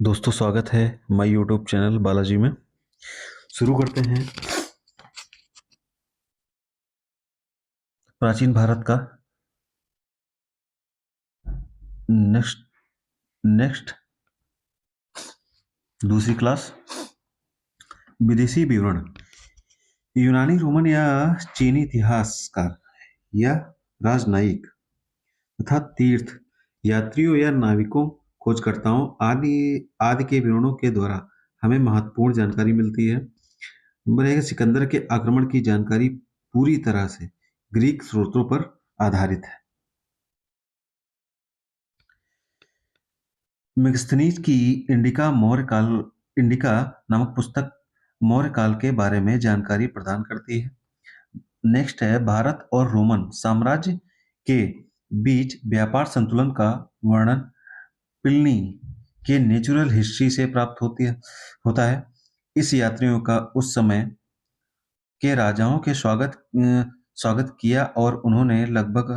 दोस्तों स्वागत है माय यूट्यूब चैनल बालाजी में। शुरू करते हैं प्राचीन भारत का नेक्स्ट नेक्स्ट दूसरी क्लास विदेशी विवरण। यूनानी, रोमन या चीनी इतिहासकार या राजनयिक तथा तीर्थ यात्रियों या नाविकों खोजकर्ताओं आदि आदि के विवरणों के द्वारा हमें महत्वपूर्ण जानकारी मिलती है। नंबर एक, सिकंदर के आक्रमण की जानकारी पूरी तरह से ग्रीक स्रोतों पर आधारित है। मेगस्थनीज की इंडिका नामक पुस्तक मौर्य काल के बारे में जानकारी प्रदान करती है। नेक्स्ट है भारत और रोमन साम्राज्य के बीच व्यापार संतुलन का वर्णन प्लिनी के नेचुरल हिस्ट्री से प्राप्त होता है। इस यात्रियों का उस समय के राजाओं के स्वागत किया और उन्होंने लगभग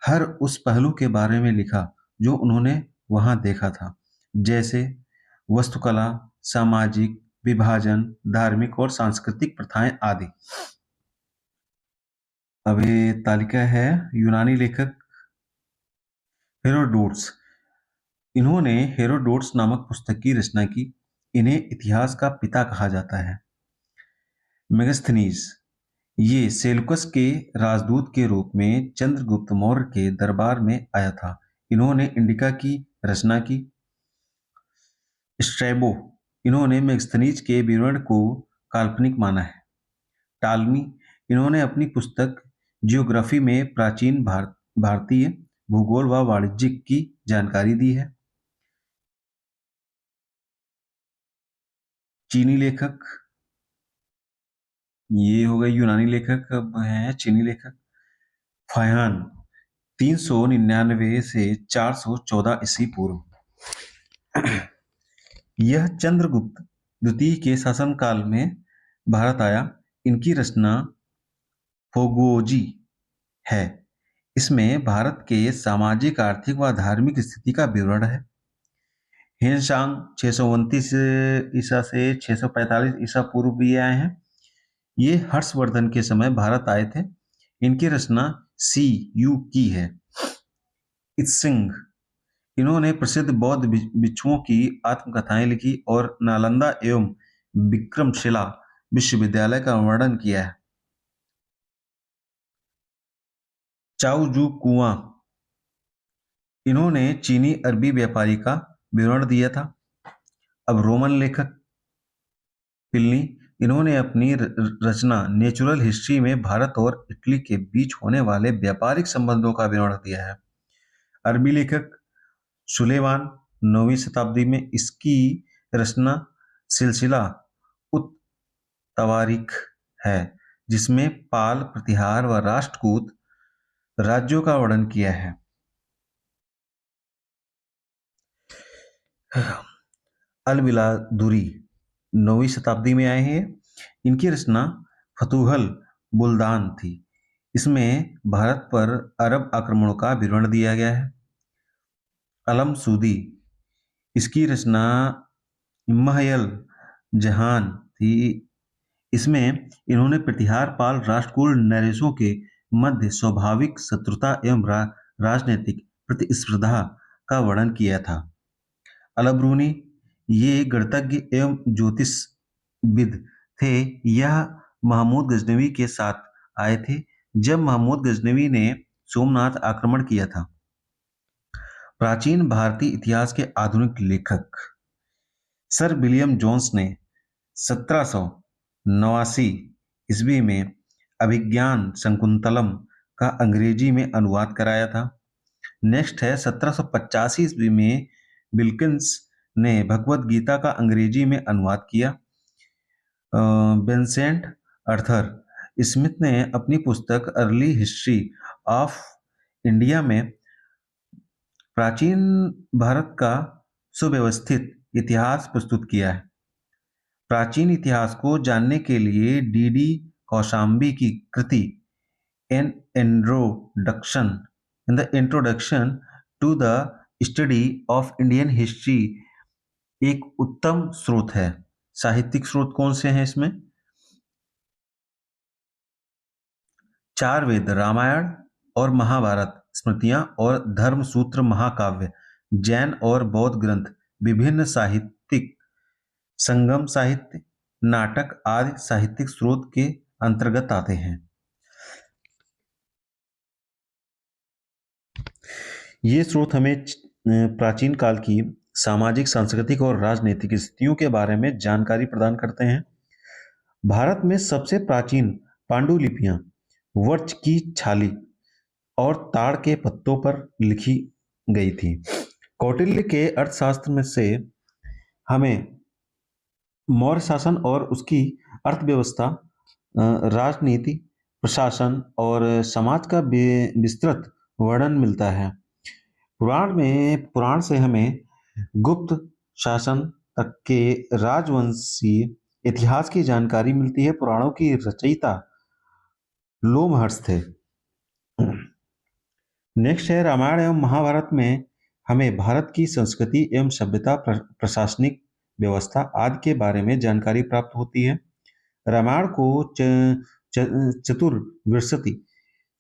हर उस पहलू के बारे में लिखा जो उन्होंने वहां देखा था, जैसे वास्तुकला, सामाजिक विभाजन, धार्मिक और सांस्कृतिक प्रथाएं आदि। अब ये तालिका है। यूनानी लेखक हेरोडोट्स, इन्होंने हेरोडोट्स नामक पुस्तक की रचना की। इन्हें इतिहास का पिता कहा जाता है। मेगस्थनीज, ये सेल्यूकस के राजदूत के रूप में चंद्रगुप्त मौर्य के दरबार में आया था। इन्होंने इंडिका की रचना की। स्ट्रैबो, इन्होंने मेगस्थनीज के विवरण को काल्पनिक माना है। टालमी, इन्होंने अपनी पुस्तक जियोग्राफी में प्राचीन भारतीय भूगोल व वाणिज्य की जानकारी दी है। चीनी लेखक, ये हो गए यूनानी लेखक। अब है चीनी लेखक फाह्यान, 399 से 414 ईस्वी पूर्व। यह चंद्रगुप्त द्वितीय के शासनकाल में भारत आया। इनकी रचना फोगोजी है। इसमें भारत के सामाजिक, आर्थिक व धार्मिक स्थिति का विवरण है। हेनसांग 629 ईसा से 645 ईसा पूर्व भी आए हैं। ये हर्षवर्धन के समय भारत आए थे। इनकी रचना सी यू की है। इत्सिंग, इन्होंने प्रसिद्ध बौद्ध भिक्षुओं की आत्मकथाएं लिखी और नालंदा एवं विक्रमशिला विश्वविद्यालय का वर्णन किया है। चाउ जू कुआं, इन्होंने चीनी अरबी व्यापारी का विवरण दिया था। अब रोमन लेखक प्लिनी, इन्होंने अपनी रचना नेचुरल हिस्ट्री में भारत और इटली के बीच होने वाले व्यापारिक संबंधों का विवरण दिया है। अरबी लेखक सुलेमान, 9वीं शताब्दी में इसकी रचना सिलसिला उत तवारीख है, जिसमें पाल, प्रतिहार व राष्ट्रकूट राज्यों का वर्णन किया है। अल-बिलादुरी 9वीं शताब्दी में आए हैं। इनकी रचना फतुहल बुल्दान थी। इसमें भारत पर अरब आक्रमणों का विवरण दिया गया है। अलम सूदी, इसकी रचना महयल जहान थी। इसमें इन्होंने प्रतिहार, पाल, राष्ट्रकूट नरेशों के मध्य स्वाभाविक शत्रुता एवं राजनीतिक प्रतिस्पर्धा का वर्णन किया था। अलबरूनी, ये गणितज्ञ एवं ज्योतिषविद थे। यह महमूद गजनवी के साथ आए थे जब महमूद गजनवी ने सोमनाथ आक्रमण किया था। प्राचीन भारतीय इतिहास के आधुनिक लेखक सर विलियम जोन्स ने 1789 ईस्वी में अभिज्ञान शकुंतलम का अंग्रेजी में अनुवाद कराया था। नेक्स्ट है 1785 ईस्वी में विल्किंस ने भगवत गीता का अंग्रेजी में अनुवाद किया। बेंसेंट अर्थर स्मिथ ने अपनी पुस्तक अर्ली हिस्ट्री ऑफ इंडिया में प्राचीन भारत का सुव्यवस्थित इतिहास प्रस्तुत किया है। प्राचीन इतिहास को जानने के लिए डी कौशाम्बी की कृति an introduction to the study of Indian history एक उत्तम स्रोत है। साहित्यिक स्रोत कौन से हैं इसमें? चार वेद, रामायण और महाभारत, स्मृतियां और धर्मसूत्र महाकाव्य, जैन और बौद्ध ग्रंथ, विभिन्न साहित्यिक संगम साहित्य, नाटक आदि साहित्यिक स्रोत के अंतर्गत आते हैं। ये स्रोत हमें प्राचीन काल की सामाजिक, सांस्कृतिक और राजनीतिक स्थितियों के बारे में जानकारी प्रदान करते हैं। भारत में सबसे प्राचीन पांडुलिपियां वृक्ष की छाली और ताड़ के पत्तों पर लिखी गई थी। कौटिल्य के अर्थशास्त्र में से हमें मौर्य शासन और उसकी अर्थव्यवस्था, राजनीति, प्रशासन और समाज का विस्तृत वर्णन मिलता है। पुराण से हमें गुप्त शासन तक के राजवंशीय इतिहास की जानकारी मिलती है। पुराणों की रचयिता लोमहर्ष थे। नेक्स्ट है रामायण एवं महाभारत में हमें भारत की संस्कृति एवं सभ्यता, प्रशासनिक व्यवस्था आदि के बारे में जानकारी प्राप्त होती है। रामायण को चतुर्विंशति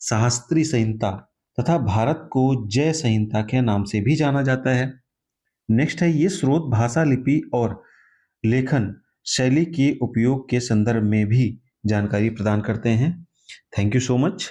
शास्त्री संहिता तथा भारत को जय संहिता के नाम से भी जाना जाता है। नेक्स्ट है ये स्रोत भाषा, लिपि और लेखन शैली के उपयोग के संदर्भ में भी जानकारी प्रदान करते हैं। Thank you so much.